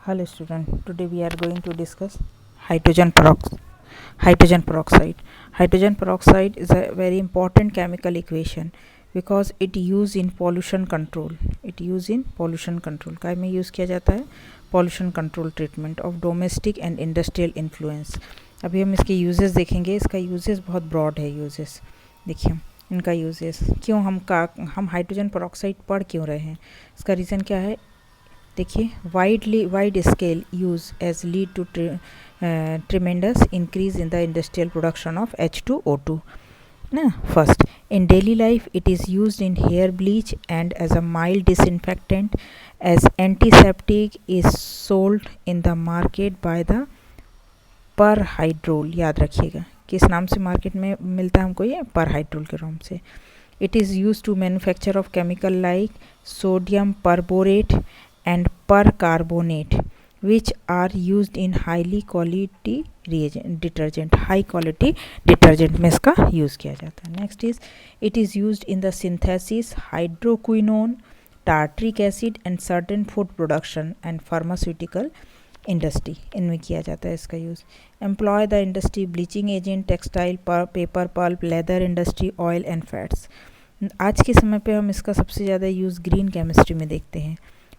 Hello student, today we are going to discuss hydrogen peroxide. Hydrogen peroxide. Hydrogen peroxide is a very important chemical equation because it used in pollution control. It used in pollution control. काय में use किया जाता है? Pollution control treatment of domestic and industrial influence. अभी हम इसके uses देखेंगे. इसका uses बहुत broad है uses. देखिए इनका uses क्यों हम हाइड्रोजन पेरोक्साइड पढ़ क्यों रहे हैं? इसका रीज़न क्या है? देखिए wide scale use as lead to tremendous increase in the industrial production of H2O2 ना. First, in daily life it is used in hair bleach and as a mild disinfectant, as antiseptic is sold in the market by the परहाइड्रोल. याद रखिएगा किस नाम से market में मिलता है हमको, ये परहाइड्रोल के नाम से. It is use to manufacture of chemical like sodium perborate and percarbonate, which are used in high quality detergent में इसका यूज़ किया जाता है. Next is it is used in the synthesis hydroquinone, tartaric acid and certain food production and pharmaceutical industry, इनमें किया जाता है इसका use. Employ the industry bleaching agent, textile, paper pulp, leather industry, oil and fats. आज के समय पे हम इसका सबसे ज़्यादा यूज़ ग्रीन केमिस्ट्री में देखते हैं.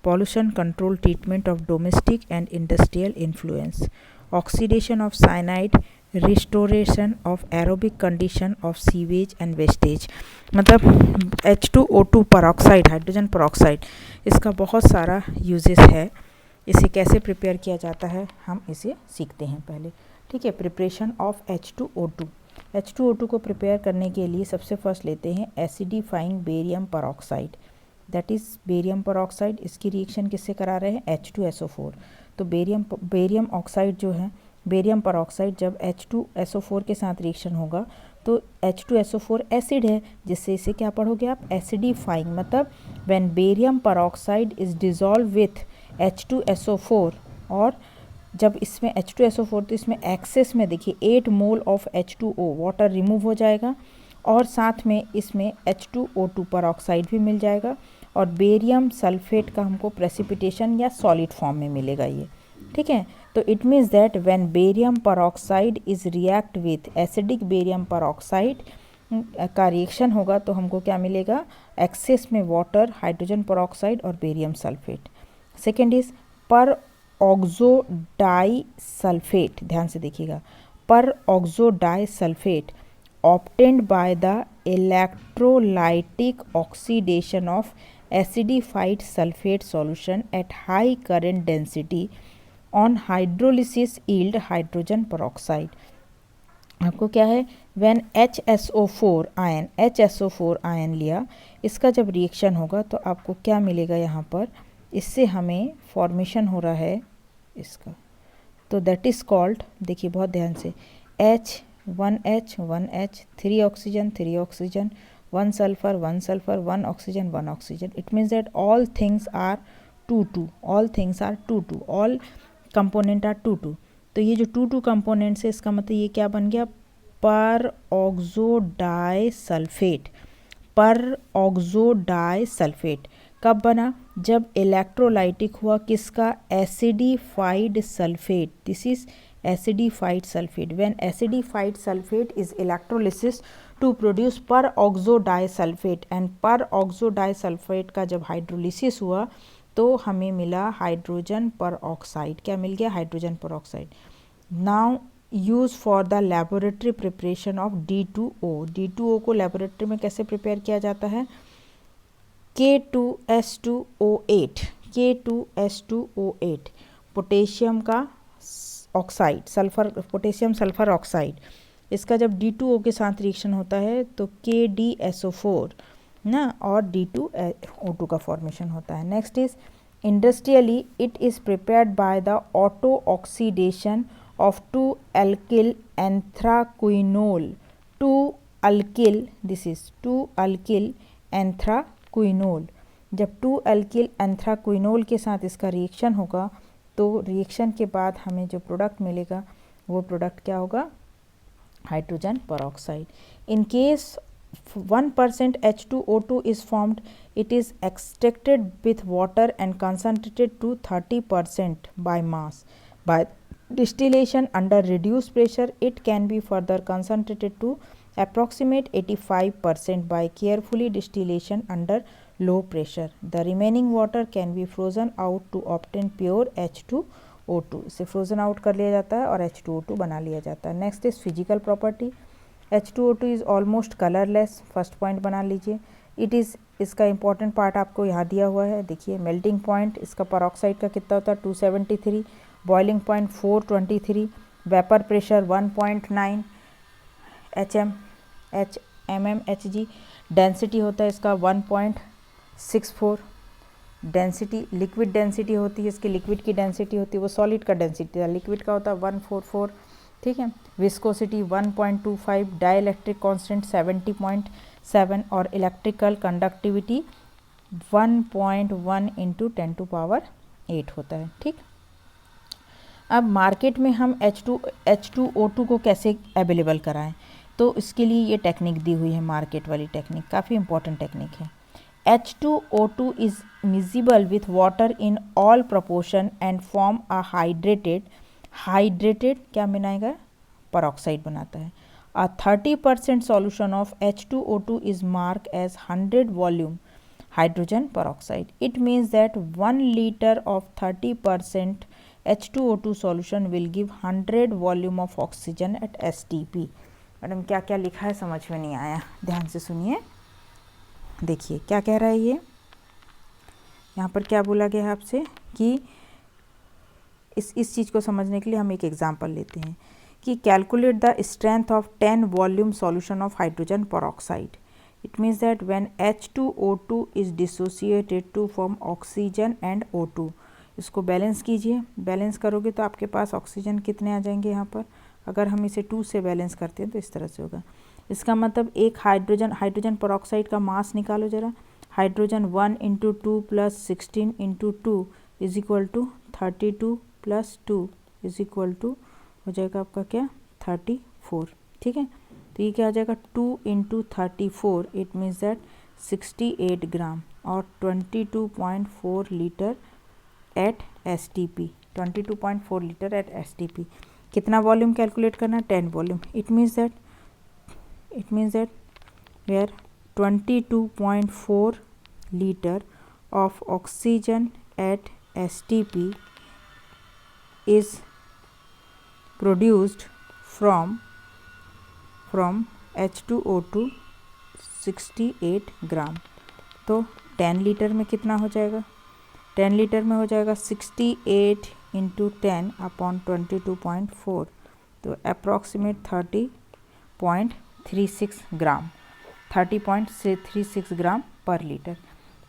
Pollution control treatment of domestic and industrial influence, oxidation of cyanide, restoration of aerobic condition of sewage and wastage. मतलब H2O2 peroxide, हाइड्रोजन peroxide, इसका बहुत सारा यूजेस है. इसे कैसे प्रिपेयर किया जाता है हम इसे सीखते हैं पहले. ठीक है, प्रिपरेशन ऑफ H2O2 को प्रिपेयर करने के लिए सबसे फर्स्ट लेते हैं acidifying barium peroxide, that is barium peroxide. इसकी रिएक्शन किससे करा रहे हैं? H2SO4. तो बेरियम ऑक्साइड जो है, बेरियम पेरोक्साइड जब H2SO4 के साथ रिएक्शन होगा तो H2SO4 एसिड है, जिससे इसे क्या पढ़ोगे आप? एसिडिफाइंग. मतलब when barium peroxide is dissolve with H2SO4, और जब इसमें H2SO4 तो इसमें एक्सेस में देखिए 8 mole of H2O water remove हो जाएगा, और साथ में इसमें H2O2 पेरोक्साइड भी मिल जाएगा, और बेरियम सल्फेट का हमको प्रेसिपिटेशन या सॉलिड फॉर्म में मिलेगा ये. ठीक है, तो it means that when barium peroxide is react with acidic barium peroxide का रिएक्शन होगा तो हमको क्या मिलेगा? एक्सेस में वाटर, हाइड्रोजन पेरोक्साइड और barium sulphate. Second is peroxodisulphate. ध्यान से देखिएगा, peroxodisulphate obtained by the electrolytic oxidation of acidified sulfate solution at high current density on hydrolysis yield hydrogen peroxide. आपको क्या है? when HSO4 ion लिया, इसका जब reaction होगा तो आपको क्या मिलेगा यहाँ पर? इससे हमें फॉर्मेशन हो रहा है इसका, तो दैट इज़ कॉल्ड, देखिए बहुत ध्यान से, H1H 3 oxygen 1 sulfur 1 oxygen 1 oxygen. It means that all things are 2 all component are 2. तो ये जो 2 कंपोनेंट्स है, इसका मतलब ये क्या बन गया? पर ऑक्सो डाई सल्फेट. कब बना? जब इलेक्ट्रोलाइटिक हुआ किसका? Acidified sulphate. This is acidified sulfate. When acidified sulfate is electrolysis to produce peroxo disulfate, and peroxo disulfate का जब हाइड्रोलिसिस हुआ तो हमें मिला हाइड्रोजन पेरोक्साइड. क्या मिल गया? Hydrogen peroxide. Now use for the laboratory preparation of D2O. D2O को laboratory में कैसे प्रिपेयर किया जाता है? K2S2O8 पोटेशियम का ऑक्साइड, पोटेशियम सल्फर ऑक्साइड. इसका जब D2O के साथ रिएक्शन होता है तो KdSO4 ना, और D2O2 का फॉर्मेशन होता है. Next is industrially it is prepared by the auto oxidation of 2 alkyl anthraquinol. This is 2 alkyl anthraquinol. जब 2 alkyl एंथ्राक्विनोल के साथ इसका रिएक्शन होगा तो रिएक्शन के बाद हमें जो प्रोडक्ट मिलेगा वो प्रोडक्ट क्या होगा? Hydrogen peroxide. In case 1% H2O2 is formed, it is extracted with water and concentrated to 30% by mass. By distillation under reduced pressure, it can be further concentrated to approximate 85% by carefully distillation under low pressure. The remaining water can be frozen out to obtain pure H2O2. इसे frozen out कर लिया जाता है और H2O2 बना लिया जाता है. Next is physical property. H2O2 is almost colourless. First point बना लीजिए. इट इज़, इसका इंपॉर्टेंट पार्ट आपको यहाँ दिया हुआ है. देखिए मेल्टिंग पॉइंट इसका पेरोक्साइड का कितना होता है 273, boiling point 423, vapour pressure 1.9 mmHg, density होता है इसका 1.64. डेंसिटी लिक्विड डेंसिटी होती है इसकी, लिक्विड की डेंसिटी होती है वो सॉलिड का डेंसिटी है, लिक्विड का होता है 144. ठीक है. विस्कोसिटी 1.25, डाइलेक्ट्रिक कांस्टेंट 70.7 और इलेक्ट्रिकल कंडक्टिविटी 1.1 × 10⁸ होता है. ठीक. अब मार्केट में हम H2O2 को कैसे अवेलेबल कराएं, तो इसके लिए ये टेक्निक दी हुई है, मार्केट वाली टेक्निक, काफ़ी इंपॉर्टेंट टेक्निक है. H2O2 is miscible with water in all proportion and form a hydrated क्या बनाएगा, peroxide बनाता है. A 30% solution of H2O2 is marked as 100 volume hydrogen peroxide. It means that 1 liter of 30% H2O2 solution will give 100 volume of oxygen at STP. Madam क्या क्या लिखा है समझ में नहीं आया, ध्यान से सुनिए. देखिए क्या कह रहा है ये, यहाँ पर क्या बोला गया है आपसे कि इस चीज़ को समझने के लिए हम एक एग्जांपल लेते हैं कि calculate the strength of 10 volume solution of hydrogen peroxide. It means that when H2O2 is dissociated to form oxygen and O2. इसको बैलेंस कीजिए, बैलेंस करोगे तो आपके पास ऑक्सीजन कितने आ जाएंगे यहाँ पर. अगर हम इसे 2 से बैलेंस करते हैं तो इस तरह से होगा. इसका मतलब एक हाइड्रोजन पेरोक्साइड का मास निकालो जरा. हाइड्रोजन 1 × 2 + 16 × 2 = 32 + 2 = हो जाएगा आपका क्या 34. ठीक है. तो ये क्या हो जाएगा 2 × 34, इट मीन्स दैट 68 ग्राम और 22.4 litre at STP. 22.4 litre at STP. कितना वॉल्यूम कैलकुलेट करना है, 10 volume. It means that where 22.4 liter of oxygen at STP is produced from H2O2 68 ग्राम. तो 10 लीटर में कितना हो जाएगा, 10 लीटर में हो जाएगा 68 × 10/22.4, तो अप्रॉक्सीमेट 30.36 ग्राम, 30.36 ग्राम पर लीटर.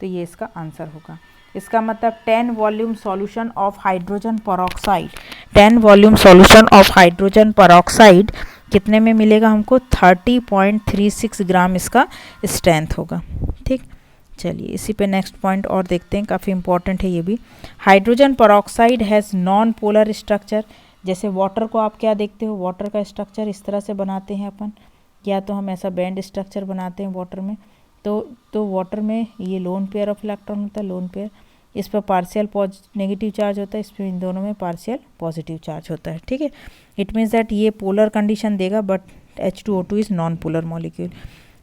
तो ये इसका आंसर होगा. इसका मतलब 10 volume solution of hydrogen peroxide, 10 volume solution of hydrogen peroxide कितने में मिलेगा हमको, 30.36 ग्राम इसका स्ट्रेंथ होगा. ठीक. चलिए इसी पे नेक्स्ट पॉइंट और देखते हैं, काफ़ी इंपॉर्टेंट है ये भी. Hydrogen peroxide has non polar structure. जैसे वाटर को आप क्या देखते हो, वाटर का स्ट्रक्चर इस तरह से बनाते हैं अपन, या तो हम ऐसा बैंड स्ट्रक्चर बनाते हैं वाटर में. तो वाटर में ये लोन पेयर ऑफ इलेक्ट्रॉन होता है, लोन पेयर. इस पर पार्शियल नेगेटिव चार्ज होता है, इस पर इन दोनों में पार्शियल पॉजिटिव चार्ज होता है. ठीक है. इट मीन्स दैट ये पोलर कंडीशन देगा, but H2O2 is non polar molecule.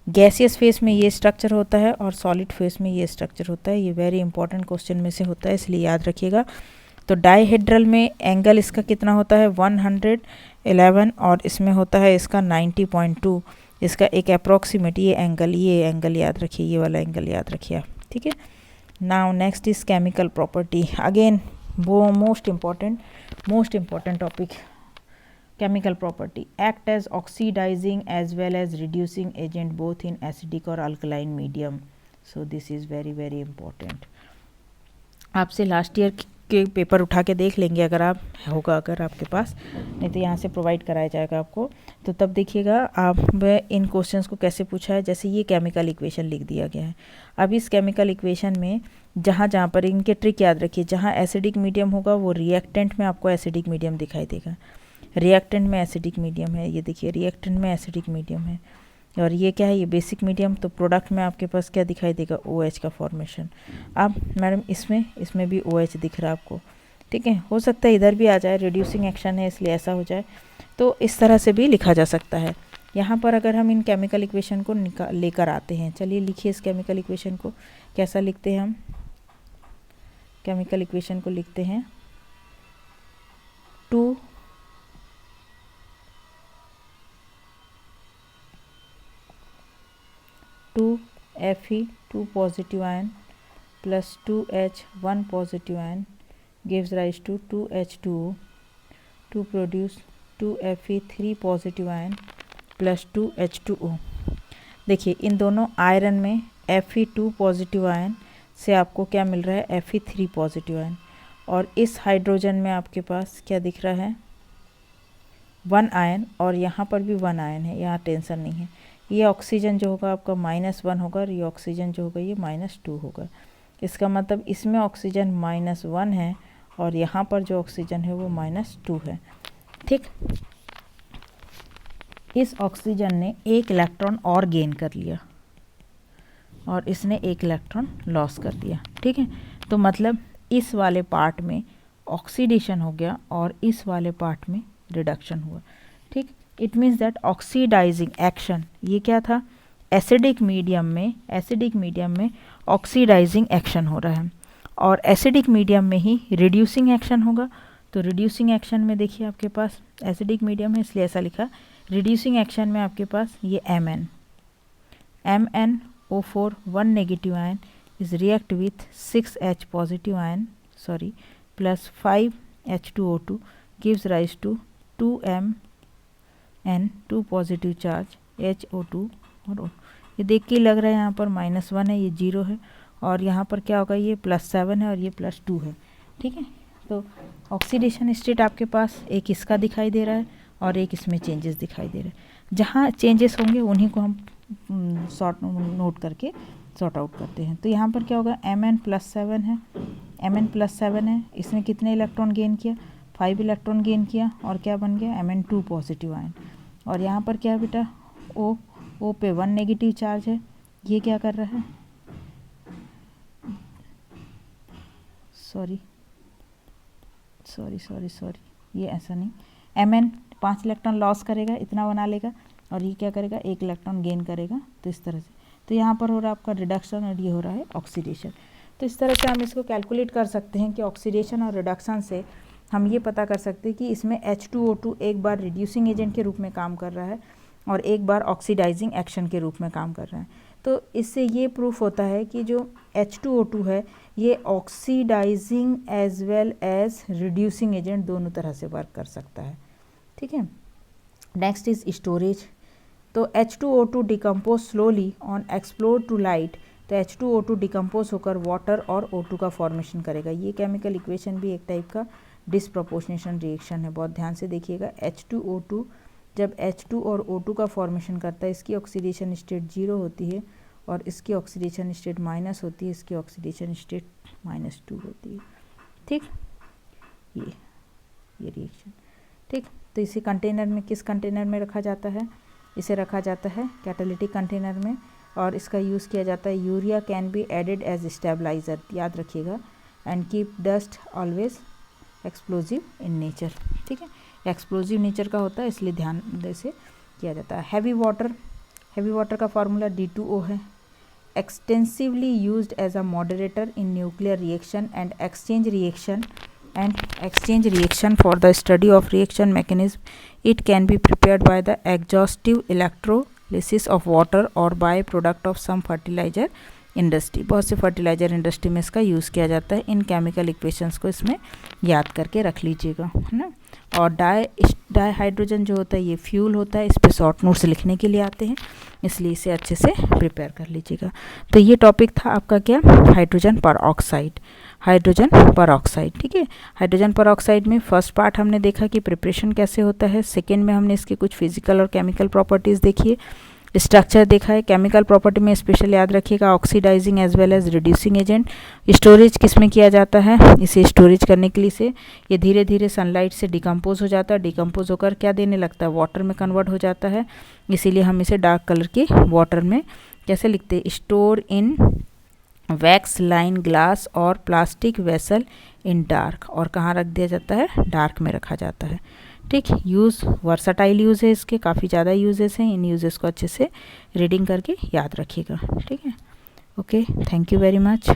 Gaseous face में ये स्ट्रक्चर होता है और सॉलिड फेस में ये स्ट्रक्चर होता है. ये वेरी इंपॉर्टेंट क्वेश्चन में से होता है, इसलिए याद रखिएगा. तो डाइहेड्रल में एंगल इसका कितना होता है 111 और इसमें होता है इसका 90.2. इसका एक अप्रॉक्सीमेट ये एंगल याद रखिए, ये वाला एंगल याद रखिए. ठीक है. Now next is chemical property. Again वो most important topic. Chemical property act as oxidizing as well as reducing agent both in acidic और alkaline medium. So this is very important. आपसे लास्ट ईयर के paper उठा के देख लेंगे अगर आपके पास, नहीं तो यहाँ से प्रोवाइड कराया जाएगा आपको. तो तब देखिएगा आप इन क्वेश्चंस को कैसे पूछा है. जैसे ये केमिकल इक्वेशन लिख दिया गया है. अब इस केमिकल इक्वेशन में जहाँ पर इनके ट्रिक याद रखिए, जहाँ एसिडिक मीडियम होगा वो रिएक्टेंट में आपको एसिडिक मीडियम दिखाई देगा. रिएक्टेंट में एसिडिक मीडियम है, ये देखिए रिएक्टेंट में एसिडिक मीडियम है. और ये क्या है, ये बेसिक मीडियम, तो प्रोडक्ट में आपके पास क्या दिखाई देगा, OH का फॉर्मेशन। अब मैडम इसमें भी OH दिख रहा है आपको, ठीक है। हो सकता है इधर भी आ जाए, रिड्यूसिंग एक्शन है इसलिए ऐसा हो जाए, तो इस तरह से भी लिखा जा सकता है। यहाँ पर अगर हम इन केमिकल इक्वेशन को लेकर आते हैं, चलिए लिखिए इस केमिकल इक्वेशन को। कैसा लिखते हैं हम केमिकल इक्वेशन को? लिखते हैं 2Fe 2 positive ion plus 2H 1 positive ion gives rise to 2H2O to produce 2Fe 3 positive ion plus 2H2O। देखिए इन दोनों आयरन में Fe2 पॉजिटिव आयन से आपको क्या मिल रहा है, Fe3 पॉजिटिव आयन, और इस हाइड्रोजन में आपके पास क्या दिख रहा है, 1 आयन, और यहाँ पर भी 1 आयन है, यहाँ टेंशन नहीं है। ये ऑक्सीजन जो होगा आपका -1 होगा, और ये ऑक्सीजन जो होगा ये -2 होगा। इसका मतलब इसमें ऑक्सीजन -1 है और यहाँ पर जो ऑक्सीजन है वो -2 है, ठीक। इस ऑक्सीजन ने 1 इलेक्ट्रॉन और गेन कर लिया और इसने 1 इलेक्ट्रॉन लॉस कर दिया, ठीक है। तो मतलब इस वाले पार्ट में ऑक्सीडेशन हो गया और इस वाले पार्ट में रिडक्शन हुआ, ठीक। It means that oxidising action, ये क्या था, एसिडिक मीडियम में ऑक्सीडाइजिंग एक्शन हो रहा है, और एसिडिक मीडियम में ही रिड्यूसिंग एक्शन होगा। तो रिड्यूसिंग एक्शन में देखिए आपके पास एसिडिक मीडियम है इसलिए ऐसा लिखा, रिड्यूसिंग एक्शन में आपके पास ये MnO4 1 negative ion is react with 6H positive ion plus 5H2O2 gives rise to 2Mn 2 positive charge HO2 और O। ये देख के लग रहा है यहाँ पर -1 है, ये 0 है, और यहाँ पर क्या होगा, ये +7 है और ये +2 है, ठीक है। तो ऑक्सीडेशन स्टेट आपके पास एक इसका दिखाई दे रहा है और एक इसमें चेंजेस दिखाई दे रहे हैं। जहाँ चेंजेस होंगे उन्हीं को हम नोट करके सॉर्ट आउट करते हैं। तो यहाँ पर क्या होगा, Mn+7 है, इसने कितने इलेक्ट्रॉन गेन किया, 5 इलेक्ट्रॉन गेन किया, और क्या बन गया, Mn2 पॉजिटिव आयन। और यहाँ पर क्या है बेटा, O पे 1 नेगेटिव चार्ज है, ये क्या कर रहा है, सॉरी, ये ऐसा नहीं, Mn 5 इलेक्ट्रॉन लॉस करेगा, इतना बना लेगा, और ये क्या करेगा, 1 इलेक्ट्रॉन गेन करेगा, तो इस तरह से। तो यहाँ पर हो रहा है आपका रिडक्शन और ये हो रहा है ऑक्सीडेशन। तो इस तरह से हम इसको कैलकुलेट कर सकते हैं कि ऑक्सीडेशन और रिडक्शन से हम ये पता कर सकते हैं कि इसमें H2O2 एक बार रिड्यूसिंग एजेंट के रूप में काम कर रहा है और एक बार ऑक्सीडाइजिंग एक्शन के रूप में काम कर रहा है। तो इससे ये प्रूफ होता है कि जो H2O2 है ये oxidising as well as reducing agent दोनों तरह से वर्क कर सकता है, ठीक है। Next is storage. तो H2O2 decompose slowly on explore to light, तो H2O2 डिकम्पोज होकर वाटर और O2 का फॉर्मेशन करेगा। ये केमिकल इक्वेशन भी एक टाइप का डिसप्रोपोर्शनेशन रिएक्शन है, बहुत ध्यान से देखिएगा। H2O2 जब H2 और O2 का फॉर्मेशन करता है, इसकी ऑक्सीडेशन स्टेट 0 होती है और इसकी ऑक्सीडेशन स्टेट माइनस होती है, इसकी ऑक्सीडेशन स्टेट -2 होती है, ठीक। ये रिएक्शन, ठीक। तो इसे कंटेनर में, किस कंटेनर में रखा जाता है, इसे रखा जाता है कैटालिटिक कंटेनर में, और इसका यूज़ किया जाता है। Urea can be added as stabiliser, याद रखिएगा, and keep dust always explosive in nature, ठीक है। एक्सप्लोजिव नेचर का होता है इसलिए ध्यान से किया जाता है। हैवी वाटर का फार्मूला D2O है। Extensively used as a moderator in nuclear reaction and exchange reaction for the study of reaction mechanism. It can be prepared by the exhaustive electrolysis of water और by product of some fertiliser industry. बहुत से fertiliser industry में इसका use किया जाता है। इन chemical equations को इसमें याद करके रख लीजिएगा, है ना। और डाई हाइड्रोजन जो होता है ये फ्यूल होता है, इस पर शॉर्ट नोट्स लिखने के लिए आते हैं, इसलिए इसे अच्छे से प्रिपेयर कर लीजिएगा। तो ये टॉपिक था आपका क्या, हाइड्रोजन पर ऑक्साइड, ठीक है। हाइड्रोजन पर ऑक्साइड में फर्स्ट पार्ट हमने देखा कि प्रिपरेशन कैसे होता है, सेकेंड में हमने इसके कुछ फिजिकल और केमिकल प्रॉपर्टीज़ देखी है, स्ट्रक्चर देखा है। केमिकल प्रॉपर्टी में स्पेशल याद रखिएगा, oxidising as well as reducing agent. Storage किस में किया जाता है, इसे स्टोरेज करने के लिए से ये धीरे धीरे सनलाइट से डिकम्पोज हो जाता है, डिकम्पोज होकर क्या देने लगता है, वाटर में कन्वर्ट हो जाता है। इसीलिए हम इसे डार्क कलर की वाटर में कैसे लिखते हैं, store in wax line glass और प्लास्टिक वेसल इन डार्क, और कहाँ रख दिया जाता है, डार्क में रखा जाता है। ठीक, यूज़ वर्साटाइल यूज़ है इसके, काफ़ी ज़्यादा यूजेस हैं। इन यूजेस को अच्छे से रीडिंग करके याद रखिएगा। ठीक है, okay, thank you very much.